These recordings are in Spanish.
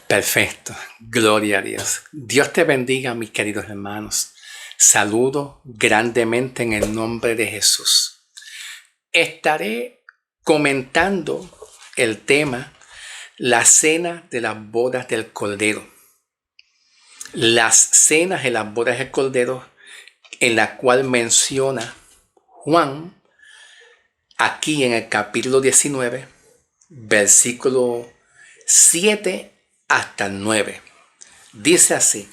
Perfecto, gloria a Dios. Dios te bendiga, mis queridos hermanos. Saludo grandemente en el nombre de Jesús. Estaré comentando el tema, la cena de las bodas del Cordero. Las cenas de las bodas del Cordero, en la cual menciona Juan, aquí en el capítulo 19, versículo 7 hasta el 9. Dice así: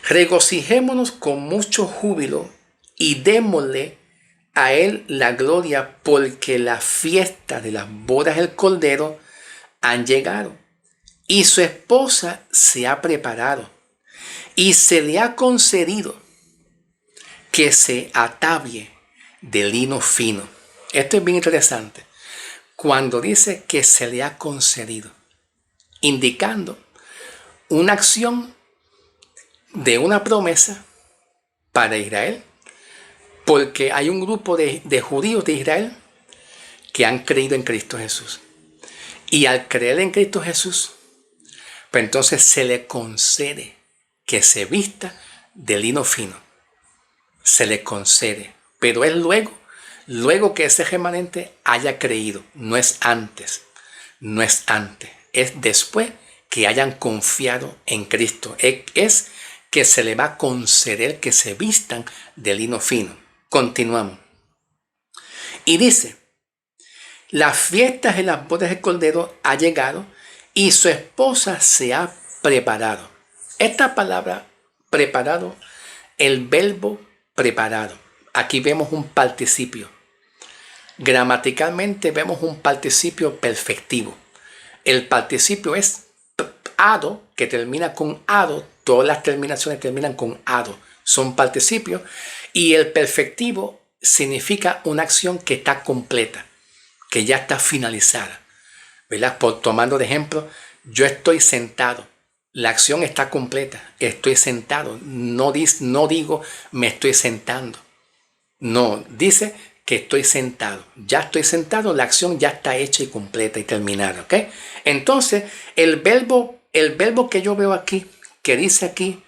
regocijémonos con mucho júbilo y démosle a él la gloria, porque la fiesta de las bodas del Cordero han llegado y su esposa se ha preparado y se le ha concedido que se atavie de lino fino. Esto es bien interesante. Cuando dice que se le ha concedido, indicando una acción de una promesa para Israel, porque hay un grupo de judíos de Israel que han creído en Cristo Jesús. Y al creer en Cristo Jesús, pues entonces se le concede que se vista de lino fino. Se le concede, pero es luego que ese remanente haya creído, no es antes, es después que hayan confiado en Cristo, es que se le va a conceder que se vistan de lino fino. Continuamos. Y dice: las fiestas de las bodas del Cordero ha llegado y su esposa se ha preparado. Esta palabra preparado, el verbo preparado, aquí vemos un participio. Gramaticalmente vemos un participio perfectivo. El participio es ado, que termina con ado. Todas las terminaciones terminan con ado. Son participios. Y el perfectivo significa una acción que está completa, que ya está finalizada, ¿verdad? Tomando de ejemplo, yo estoy sentado. La acción está completa. Estoy sentado. No digo me estoy sentando. No, dice que estoy sentado. Ya estoy sentado, la acción ya está hecha y completa y terminada, ¿ok? Entonces, el verbo que yo veo aquí, que dice aquí,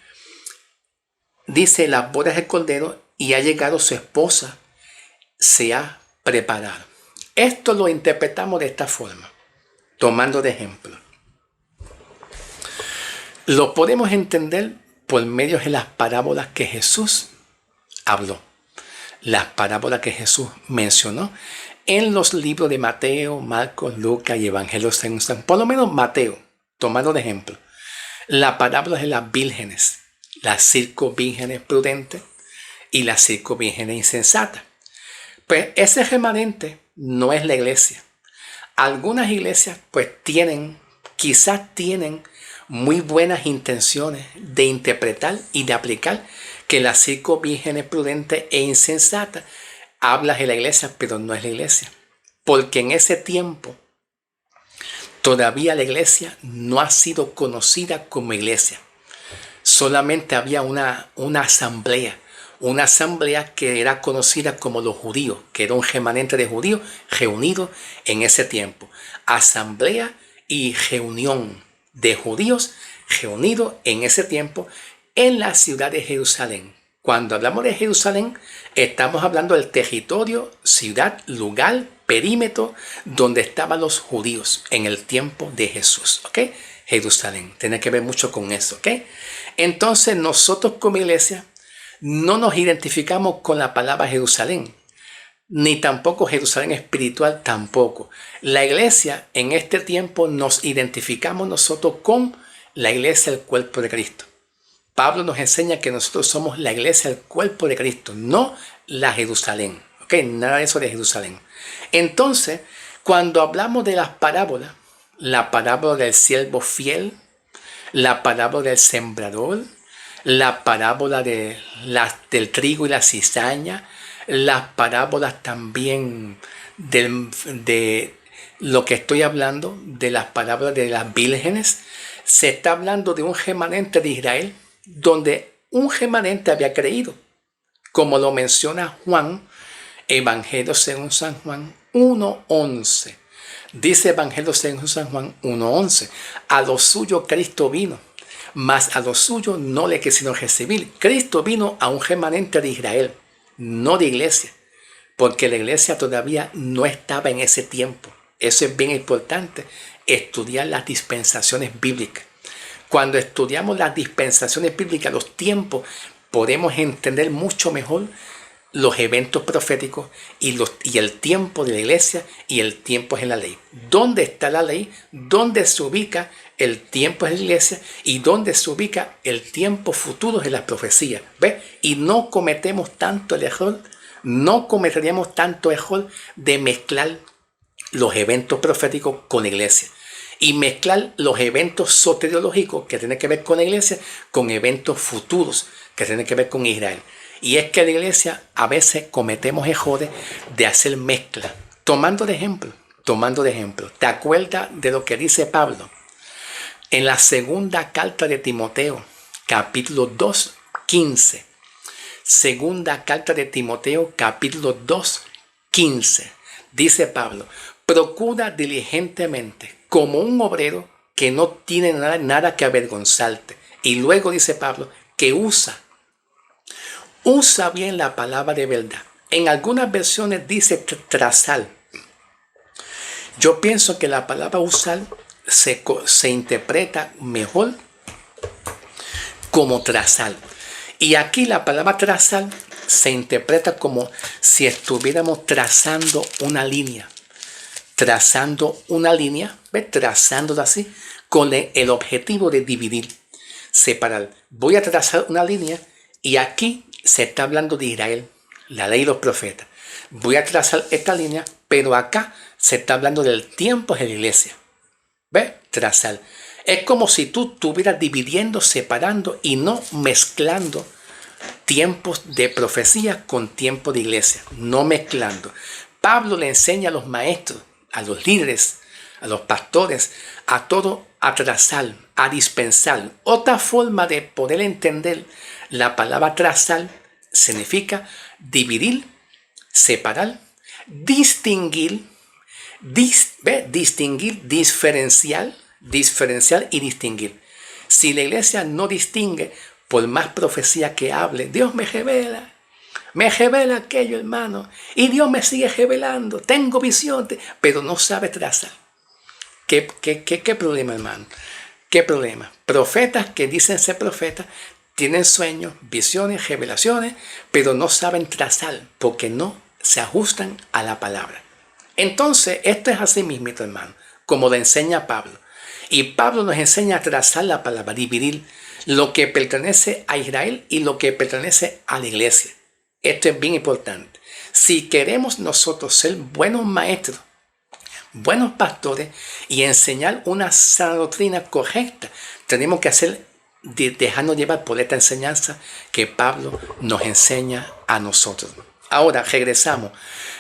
dice las bodas del Cordero y ha llegado su esposa, se ha preparado. Esto lo interpretamos de esta forma, tomando de ejemplo. Lo podemos entender por medio de las parábolas que Jesús habló. Las parábolas que Jesús mencionó en los libros de Mateo, Marcos, Lucas y Evangelios según San. Por lo menos Mateo, tomando de ejemplo, la parábola de las vírgenes, las 5 vírgenes prudentes y las 5 vírgenes insensatas. Pues ese remanente no es la iglesia. Algunas iglesias pues quizás tienen muy buenas intenciones de interpretar y de aplicar que las 5 vírgenes prudentes e insensatas habla de la iglesia, pero no es la iglesia. Porque en ese tiempo todavía la iglesia no ha sido conocida como iglesia. Solamente había una asamblea que era conocida como los judíos, que era un remanente de judíos reunidos en ese tiempo. Asamblea y reunión de judíos reunidos en ese tiempo en la ciudad de Jerusalén. Cuando hablamos de Jerusalén, estamos hablando del territorio, ciudad, lugar, perímetro donde estaban los judíos en el tiempo de Jesús, ¿ok? Jerusalén, tiene que ver mucho con eso, ¿ok? Entonces nosotros como iglesia no nos identificamos con la palabra Jerusalén, ni tampoco Jerusalén espiritual tampoco. La iglesia en este tiempo nos identificamos nosotros con la iglesia del cuerpo de Cristo. Pablo nos enseña que nosotros somos la iglesia del cuerpo de Cristo, no la Jerusalén. ¿Ok? Nada de eso de Jerusalén. Entonces, cuando hablamos de las parábolas, la parábola del siervo fiel, la parábola del sembrador, la parábola del trigo y la cizaña, las parábolas también de lo que estoy hablando, de las parábolas de las vírgenes, se está hablando de un remanente de Israel, donde un remanente había creído, como lo menciona Juan, Evangelio según San Juan 1:11, Dice Evangelio según San Juan 1:11, a los suyos Cristo vino, mas a los suyos no le quisieron recibir. Cristo vino a un remanente de Israel, no de iglesia, porque la iglesia todavía no estaba en ese tiempo. Eso es bien importante, estudiar las dispensaciones bíblicas. Cuando estudiamos las dispensaciones bíblicas, los tiempos, podemos entender mucho mejor los eventos proféticos y el tiempo de la iglesia y el tiempo en la ley. ¿Dónde está la ley? ¿Dónde se ubica el tiempo en la iglesia? ¿Y dónde se ubica el tiempo futuro en la profecía? ¿Ve? Y no cometemos tanto el error, no cometeríamos tanto error de mezclar los eventos proféticos con la iglesia y mezclar los eventos soteriológicos que tienen que ver con la iglesia con eventos futuros que tienen que ver con Israel. Y es que la iglesia a veces cometemos errores de hacer mezcla. Tomando de ejemplo, ¿te acuerdas de lo que dice Pablo en la segunda carta de Timoteo, capítulo 2, 15? Segunda carta de Timoteo, capítulo 2, 15. Dice Pablo, procura diligentemente como un obrero que no tiene nada que avergonzarte. Y luego dice Pablo que usa bien la palabra de verdad. En algunas versiones dice trazar. Yo pienso que la palabra usar se interpreta mejor como trazar. Y aquí la palabra trazar se interpreta como si estuviéramos trazando una línea. Trazando una línea, ¿ves? Trazándola así, con el objetivo de dividir, separar. Voy a trazar una línea y aquí se está hablando de Israel, la ley y los profetas. Voy a trazar esta línea, pero acá se está hablando del tiempo en la iglesia. ¿Ves? Trazar. Es como si tú estuvieras dividiendo, separando y no mezclando tiempos de profecía con tiempos de iglesia. No mezclando. Pablo le enseña a los maestros, a los líderes, a los pastores, a todo a trazar, a dispensar. Otra forma de poder entender la palabra trazar significa dividir, separar, distinguir, diferenciar y distinguir. Si la iglesia no distingue, por más profecía que hable, Dios me revela aquello, hermano, y Dios me sigue revelando, tengo visión, pero no sabe trazar. ¿Qué problema, hermano? ¿Qué problema? Profetas que dicen ser profetas tienen sueños, visiones, revelaciones, pero no saben trazar porque no se ajustan a la palabra. Entonces, esto es así mismo, hermano, como le enseña Pablo. Y Pablo nos enseña a trazar la palabra, dividir lo que pertenece a Israel y lo que pertenece a la iglesia. Esto es bien importante. Si queremos nosotros ser buenos maestros, buenos pastores y enseñar una sana doctrina correcta, tenemos que dejarnos llevar por esta enseñanza que Pablo nos enseña a nosotros. Ahora regresamos.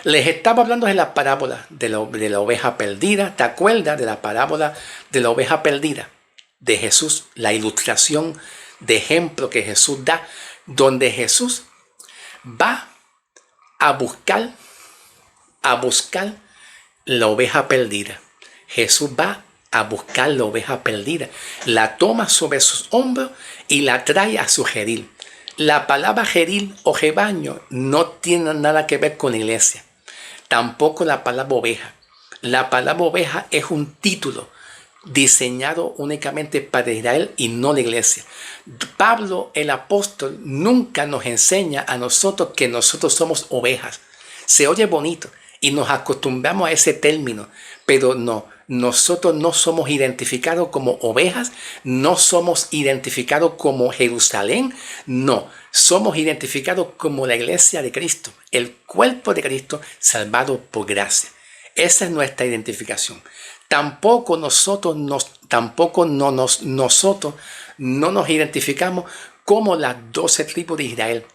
Les estaba hablando de la parábola de la oveja perdida. ¿Te acuerdas de la parábola de la oveja perdida? De Jesús, la ilustración de ejemplo que Jesús da, donde Jesús va a buscar la oveja perdida. Jesús va a buscar la oveja perdida, la toma sobre sus hombros y la trae a su redil. La palabra redil o rebaño no tiene nada que ver con la iglesia, tampoco la palabra oveja. La palabra oveja es un título diseñado únicamente para Israel y no la iglesia. Pablo, el apóstol, nunca nos enseña a nosotros que nosotros somos ovejas. Se oye bonito y nos acostumbramos a ese término, pero no. Nosotros no somos identificados como ovejas, no somos identificados como Jerusalén, no. Somos identificados como la iglesia de Cristo, el cuerpo de Cristo salvado por gracia. Esa es nuestra identificación. Tampoco nosotros no nos identificamos como las 12 tribus de Israel.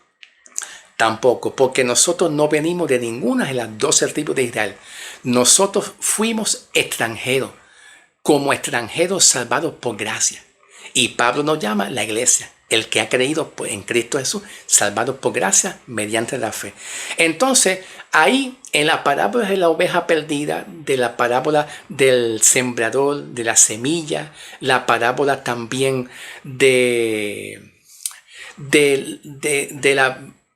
Tampoco, porque nosotros no venimos de ninguna de las 12 tribus de Israel. Nosotros fuimos extranjeros, como extranjeros salvados por gracia. Y Pablo nos llama la iglesia. El que ha creído en Cristo Jesús, salvado por gracia mediante la fe. Entonces, ahí en la parábola de la oveja perdida, de la parábola del sembrador, de la semilla, la parábola también de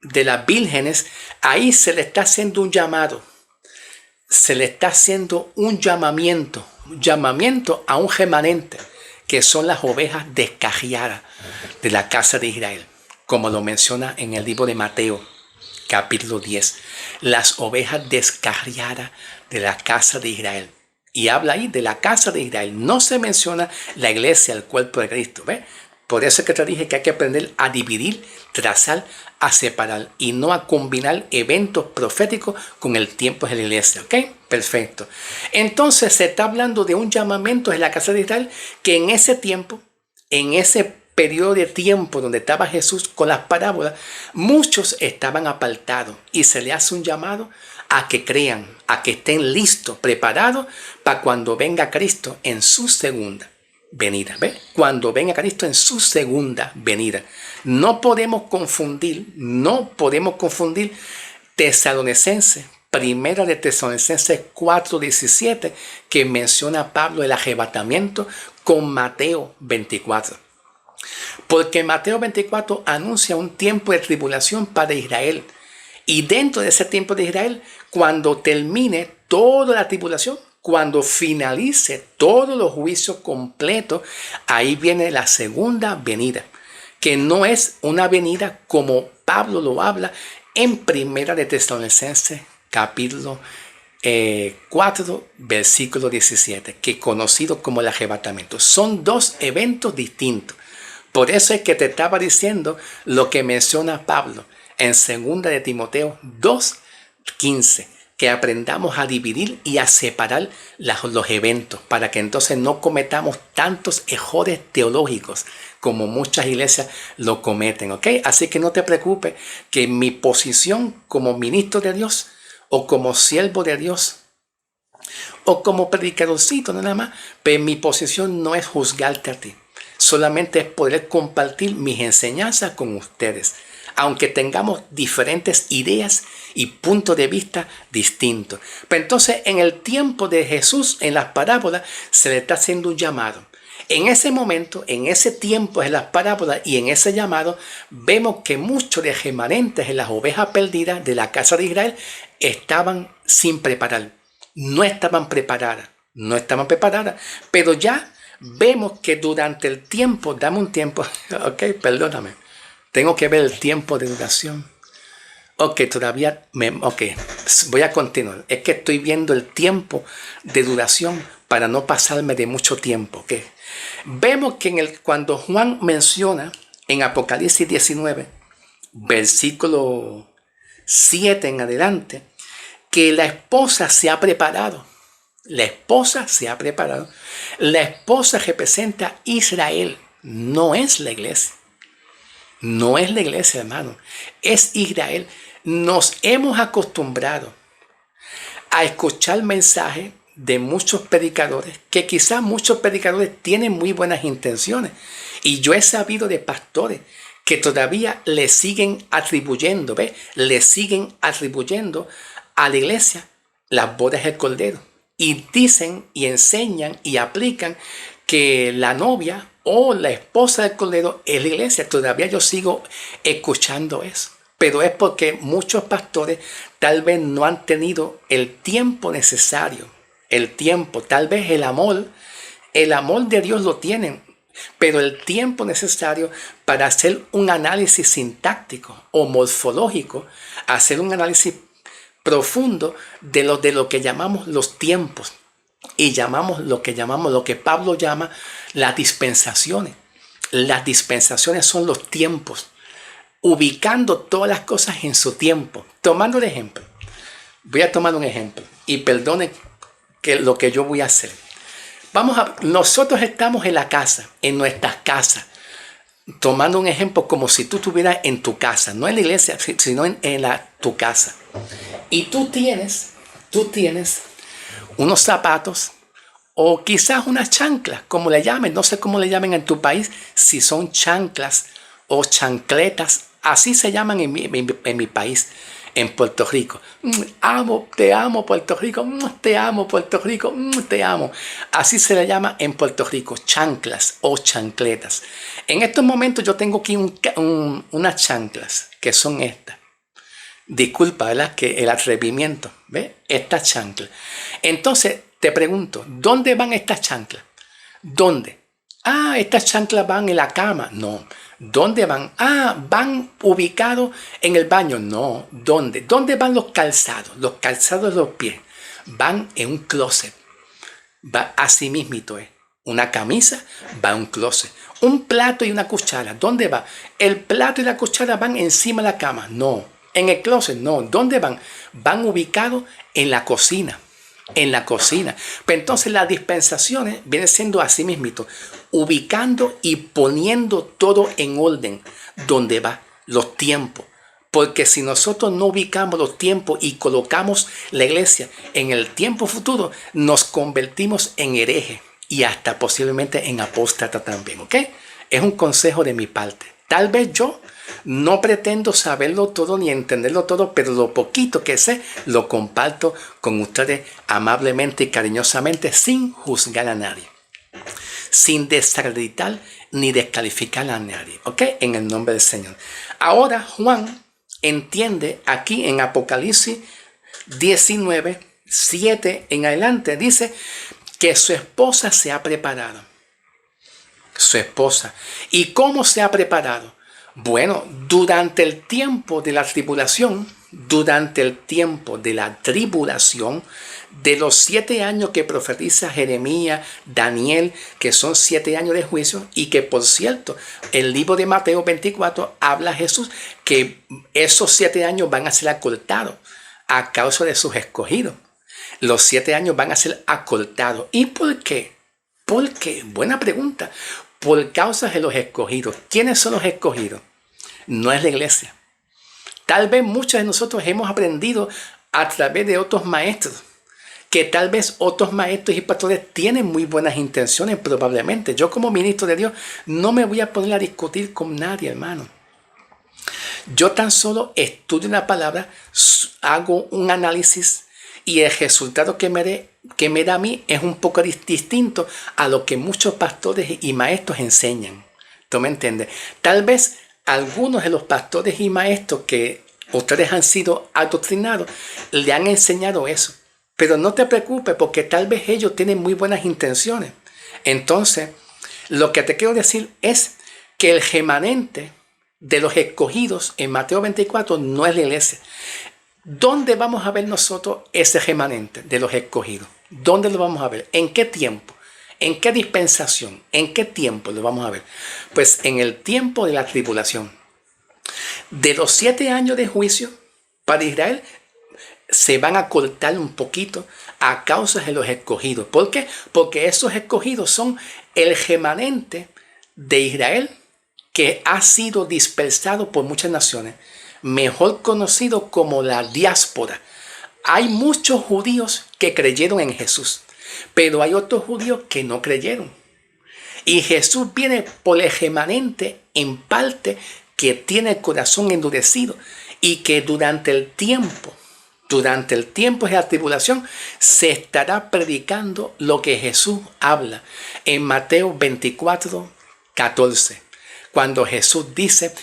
las vírgenes, ahí se le está haciendo un llamado. Se le está haciendo un llamamiento a un remanente, que son las ovejas descarriadas de la casa de Israel, como lo menciona en el libro de Mateo, capítulo 10. Las ovejas descarriadas de la casa de Israel. Y habla ahí de la casa de Israel. No se menciona la iglesia, el cuerpo de Cristo. ¿Ves? Por eso es que te dije que hay que aprender a dividir, trazar, a separar y no a combinar eventos proféticos con el tiempo de la iglesia. ¿Ok? Perfecto. Entonces se está hablando de un llamamiento en la casa de Israel que en ese tiempo, en ese periodo de tiempo donde estaba Jesús con las parábolas, muchos estaban apartados y se le hace un llamado a que crean, a que estén listos, preparados para cuando venga Cristo en su segunda venida. ¿Ves? Cuando venga Cristo en su segunda venida. No podemos confundir Tesalonicenses, primera de Tesalonicenses 4:17, que menciona Pablo el arrebatamiento, con Mateo 24. Porque Mateo 24 anuncia un tiempo de tribulación para Israel. Y dentro de ese tiempo de Israel, cuando termine toda la tribulación, cuando finalice todos los juicios completos, ahí viene la segunda venida, que no es una venida como Pablo lo habla en primera de Tesalonicenses capítulo 4, versículo 17, que es conocido como el arrebatamiento. Son dos eventos distintos. Por eso es que te estaba diciendo lo que menciona Pablo en 2 de Timoteo 2:15, que aprendamos a dividir y a separar los eventos para que entonces no cometamos tantos errores teológicos como muchas iglesias lo cometen, ¿ok? Así que no te preocupes, que mi posición como ministro de Dios o como siervo de Dios o como predicadorcito nada más, pero mi posición no es juzgarte a ti. Solamente es poder compartir mis enseñanzas con ustedes, aunque tengamos diferentes ideas y puntos de vista distintos. Pero entonces, en el tiempo de Jesús, en las parábolas, se le está haciendo un llamado. En ese momento, en ese tiempo, en las parábolas y en ese llamado, vemos que muchos de remanentes en las ovejas perdidas de la casa de Israel estaban sin preparar. No estaban preparadas, pero ya vemos que durante el tiempo, dame un tiempo, ok, perdóname, tengo que ver el tiempo de duración. Ok, voy a continuar. Es que estoy viendo el tiempo de duración para no pasarme de mucho tiempo. ¿Okay? Vemos que cuando Juan menciona en Apocalipsis 19, versículo 7 en adelante, que la esposa se ha preparado. La esposa representa a Israel, no es la iglesia. No es la iglesia, hermano, es Israel. Nos hemos acostumbrado a escuchar mensajes de muchos predicadores, que quizás muchos predicadores tienen muy buenas intenciones. Y yo he sabido de pastores que todavía le siguen atribuyendo a la iglesia las bodas del Cordero. Y dicen y enseñan y aplican que la novia o la esposa del Cordero es la iglesia. Todavía yo sigo escuchando eso. Pero es porque muchos pastores tal vez no han tenido el tiempo necesario. Tal vez el amor de Dios lo tienen, pero el tiempo necesario para hacer un análisis sintáctico o morfológico, hacer un análisis profundo de lo que llamamos los tiempos y lo que Pablo llama las dispensaciones. Las dispensaciones son los tiempos, ubicando todas las cosas en su tiempo. Tomando el ejemplo, voy a tomar un ejemplo y perdone lo que yo voy a hacer. Nosotros estamos en la casa, en nuestras casas, tomando un ejemplo como si tú estuvieras en tu casa, no en la iglesia, sino en tu casa. Y tú tienes unos zapatos o quizás unas chanclas, como le llamen, no sé cómo le llamen en tu país, si son chanclas o chancletas, así se llaman en mi país, en Puerto Rico. Te amo Puerto Rico, te amo Puerto Rico, te amo. Así se le llama en Puerto Rico, chanclas o chancletas. En estos momentos yo tengo aquí unas chanclas, que son estas. Disculpa, ¿verdad? Que el atrevimiento, ¿ves? Estas chanclas. Entonces, te pregunto, ¿dónde van estas chanclas? ¿Dónde? Estas chanclas van en la cama. No. ¿Dónde van? Van ubicados en el baño. No. ¿Dónde? ¿Dónde van los calzados? Los calzados de los pies. Van en un closet. Va así mismito es. Una camisa va en un closet. Un plato y una cuchara. ¿Dónde va? El plato y la cuchara van encima de la cama. No. En el closet, no. ¿Dónde van? Van ubicados en la cocina. En la cocina. Pero entonces las dispensaciones vienen siendo así mismito. Ubicando y poniendo todo en orden. ¿Dónde va? Los tiempos. Porque si nosotros no ubicamos los tiempos y colocamos la iglesia en el tiempo futuro, nos convertimos en herejes y hasta posiblemente en apóstata también. ¿Ok? Es un consejo de mi parte. Tal vez yo no pretendo saberlo todo ni entenderlo todo, pero lo poquito que sé lo comparto con ustedes amablemente y cariñosamente sin juzgar a nadie, sin desacreditar ni descalificar a nadie, ¿ok? En el nombre del Señor. Ahora Juan entiende aquí en Apocalipsis 19, 7 en adelante, dice que su esposa se ha preparado. Su esposa. ¿Y cómo se ha preparado? Bueno, durante el tiempo de la tribulación, de los 7 años que profetiza Jeremías, Daniel, que son 7 años de juicio, y que por cierto, el libro de Mateo 24 habla a Jesús que esos 7 años van a ser acortados a causa de sus escogidos. Los 7 años van a ser acortados. ¿Y por qué? ¿Por qué? Buena pregunta. Por causa de los escogidos. ¿Quiénes son los escogidos? No es la iglesia. Tal vez muchos de nosotros hemos aprendido a través de otros maestros, que tal vez otros maestros y pastores tienen muy buenas intenciones probablemente. Yo como ministro de Dios no me voy a poner a discutir con nadie, hermano. Yo tan solo estudio la palabra, hago un análisis y el resultado que me da a mí es un poco distinto a lo que muchos pastores y maestros enseñan. ¿Tú me entiendes? Tal vez algunos de los pastores y maestros que ustedes han sido adoctrinados le han enseñado eso. Pero no te preocupes porque tal vez ellos tienen muy buenas intenciones. Entonces, lo que te quiero decir es que el remanente de los escogidos en Mateo 24 no es la iglesia. ¿Dónde vamos a ver nosotros ese remanente de los escogidos? ¿Dónde lo vamos a ver? ¿En qué tiempo? ¿En qué dispensación? ¿En qué tiempo lo vamos a ver? Pues en el tiempo de la tribulación. De los 7 años de juicio para Israel se van a cortar un poquito a causa de los escogidos. ¿Por qué? Porque esos escogidos son el remanente de Israel que ha sido dispersado por muchas naciones, mejor conocido como la diáspora. Hay muchos judíos que creyeron en Jesús, pero hay otros judíos que no creyeron. Y Jesús viene por el remanente en parte que tiene el corazón endurecido y que durante el tiempo de la tribulación se estará predicando lo que Jesús habla en Mateo 24, 14. Cuando Jesús dice,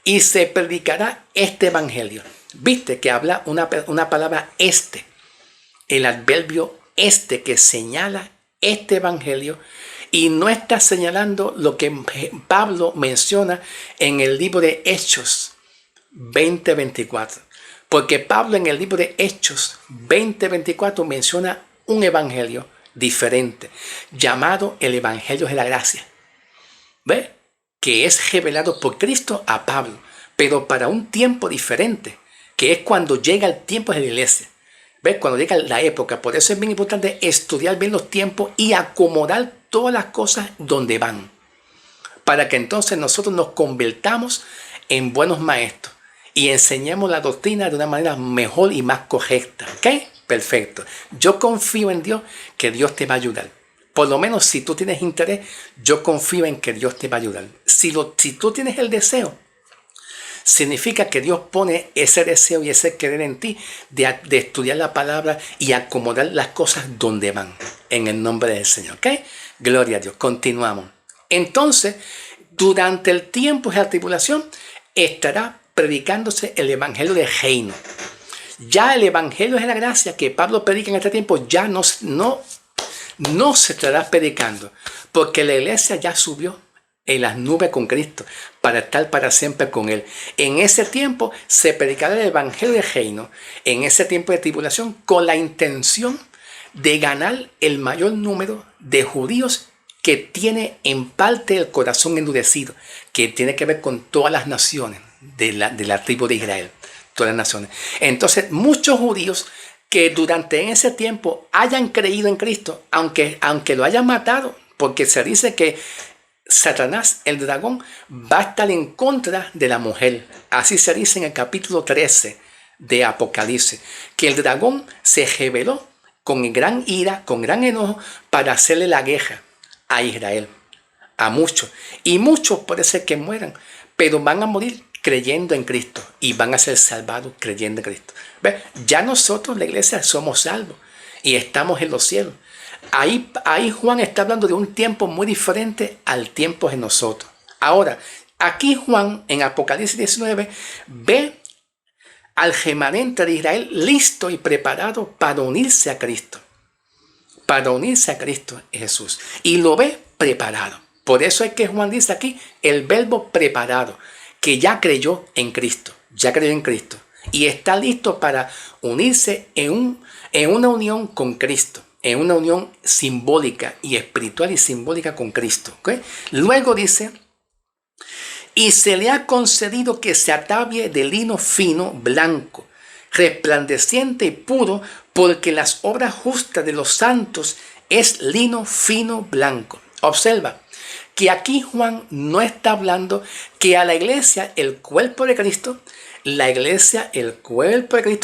y se predicará este evangelio. Viste que habla una palabra este. El adverbio este que señala este evangelio y no está señalando lo que Pablo menciona en el libro de Hechos 20:24. Porque Pablo en el libro de Hechos 20:24 menciona un evangelio diferente llamado el evangelio de la gracia. ¿Ves? Que es revelado por Cristo a Pablo, pero para un tiempo diferente, que es cuando llega el tiempo de la iglesia. ¿Ves? Cuando llega la época. Por eso es bien importante estudiar bien los tiempos y acomodar todas las cosas donde van, para que entonces nosotros nos convirtamos en buenos maestros y enseñemos la doctrina de una manera mejor y más correcta. ¿Ok? Perfecto. Yo confío en Dios que Dios te va a ayudar. Por lo menos si tú tienes interés, yo confío en que Dios te va a ayudar. si tú tienes el deseo, significa que Dios pone ese deseo y ese querer en ti de estudiar la palabra y acomodar las cosas donde van, en el nombre del Señor. ¿Ok? Gloria a Dios. Continuamos. Entonces, durante el tiempo de la tribulación, estará predicándose el evangelio de reino. Ya el evangelio de la gracia que Pablo predica en este tiempo ya no se estará predicando, porque la iglesia ya subió en las nubes con Cristo para estar para siempre con Él. En ese tiempo se predicará el evangelio del reino, en ese tiempo de tribulación, con la intención de ganar el mayor número de judíos que tiene en parte el corazón endurecido, que tiene que ver con todas las naciones de la tribu de Israel, todas las naciones. Entonces, muchos judíos que durante ese tiempo hayan creído en Cristo, aunque lo hayan matado, porque se dice que Satanás, el dragón, va a estar en contra de la mujer. Así se dice en el capítulo 13 de Apocalipsis, que el dragón se rebeló con gran ira, con gran enojo, para hacerle la guerra a Israel, a muchos. Y muchos puede ser que mueran, pero van a morir creyendo en Cristo y van a ser salvados creyendo en Cristo. ¿Ves? Ya nosotros, la iglesia, somos salvos y estamos en los cielos. Ahí Juan está hablando de un tiempo muy diferente al tiempo de nosotros. Ahora, aquí Juan, en Apocalipsis 19, ve al remanente de Israel listo y preparado para unirse a Cristo. Para unirse a Cristo Jesús. Y lo ve preparado. Por eso es que Juan dice aquí el verbo preparado, que ya creyó en Cristo. Ya creyó en Cristo. Y está listo para unirse en una unión con Cristo. En una unión simbólica y espiritual y simbólica con Cristo. ¿Okay? Luego dice, y se le ha concedido que se atavie de lino fino, blanco, resplandeciente y puro, porque las obras justas de los santos es lino fino, blanco. Observa que aquí Juan no está hablando que a la iglesia, el cuerpo de Cristo,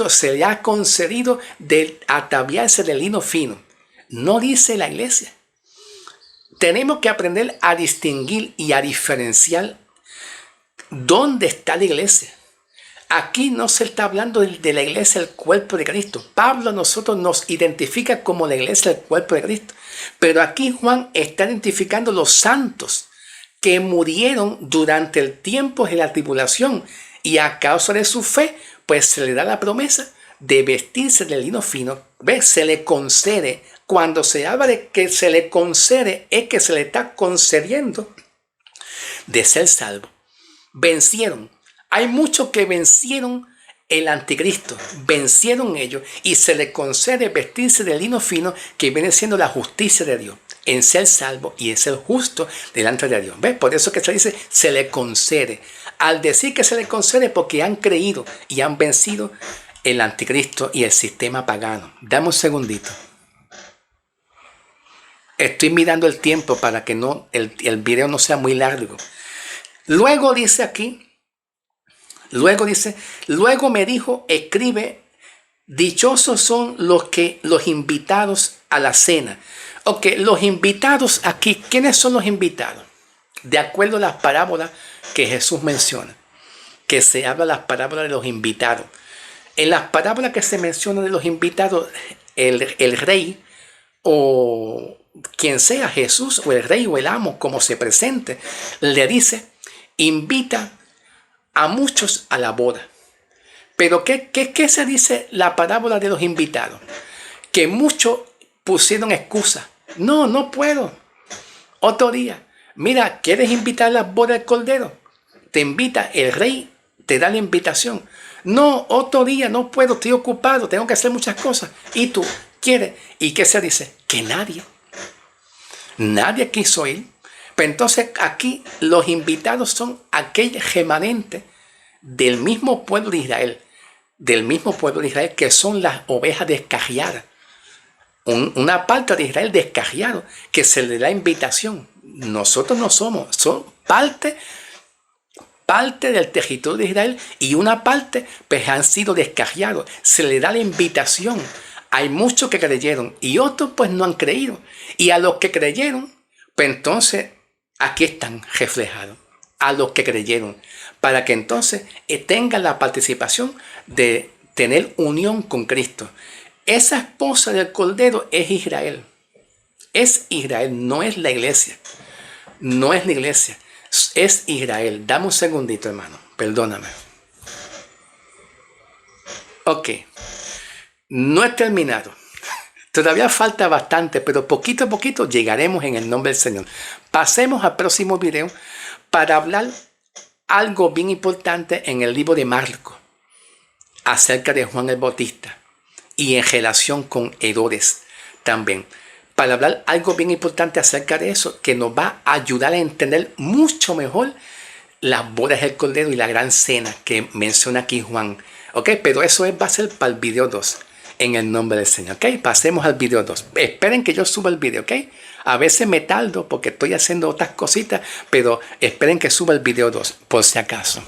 se le ha concedido de ataviarse de lino fino. No dice la iglesia. Tenemos que aprender a distinguir y a diferenciar dónde está la iglesia. Aquí no se está hablando de la iglesia, el cuerpo de Cristo. Pablo a nosotros nos identifica como la iglesia, el cuerpo de Cristo. Pero aquí Juan está identificando los santos que murieron durante el tiempo de la tribulación y a causa de su fe, pues se le da la promesa de vestirse de lino fino. ¿Ves? Se le concede. Cuando se habla de que se le concede, es que se le está concediendo de ser salvo. Vencieron. Hay muchos que vencieron el anticristo, vencieron ellos y se le concede vestirse de lino fino, que viene siendo la justicia de Dios, en ser salvo y en ser justo delante de Dios. ¿Ves? Por eso que se dice, se le concede. Al decir que se le concede, porque han creído y han vencido el anticristo y el sistema pagano. Dame un segundito. Estoy mirando el tiempo para que el video no sea muy largo. Luego dice aquí, luego me dijo, escribe, dichosos son los invitados a la cena. Ok, los invitados aquí, ¿quiénes son los invitados? De acuerdo a las parábolas que Jesús menciona, que se habla las parábolas de los invitados. En las parábolas que se menciona de los invitados, el rey o quien sea, Jesús o el rey o el amo, como se presente, le dice, invita a muchos a la boda. Pero ¿qué se dice la parábola de los invitados? Que muchos pusieron excusa. No puedo. Otro día. Mira, ¿quieres invitar a la boda del Cordero? Te invita, el rey te da la invitación. No, otro día, no puedo, estoy ocupado, tengo que hacer muchas cosas. ¿Y tú quieres? ¿Y qué se dice? Que nadie quiso ir. Pero entonces aquí los invitados son aquellos remanentes del mismo pueblo de Israel, que son las ovejas descarriadas. Una parte de Israel descarriado, que se le da invitación. Nosotros no somos, son parte del territorio de Israel y una parte pues han sido descarriados. Se le da la invitación. Hay muchos que creyeron y otros pues no han creído. Y a los que creyeron, pues entonces aquí están reflejados. a los que creyeron, para que entonces tengan la participación de tener unión con Cristo. Esa esposa del Cordero es Israel. Es Israel, no es la iglesia. No es la iglesia, es Israel. Dame un segundito, hermano, perdóname. Ok, no he terminado. Todavía falta bastante, pero poquito a poquito llegaremos en el nombre del Señor. Pasemos al próximo video para hablar algo bien importante en el libro de Marcos acerca de Juan el Bautista y en relación con Herodes también. Para hablar algo bien importante acerca de eso, que nos va a ayudar a entender mucho mejor las bodas del Cordero y la gran cena que menciona aquí Juan. Ok, pero eso va a ser para el video 2. En el nombre del Señor, ok. Pasemos al video 2. Esperen que yo suba el video, ok. A veces me tardo porque estoy haciendo otras cositas, pero esperen que suba el video 2, por si acaso.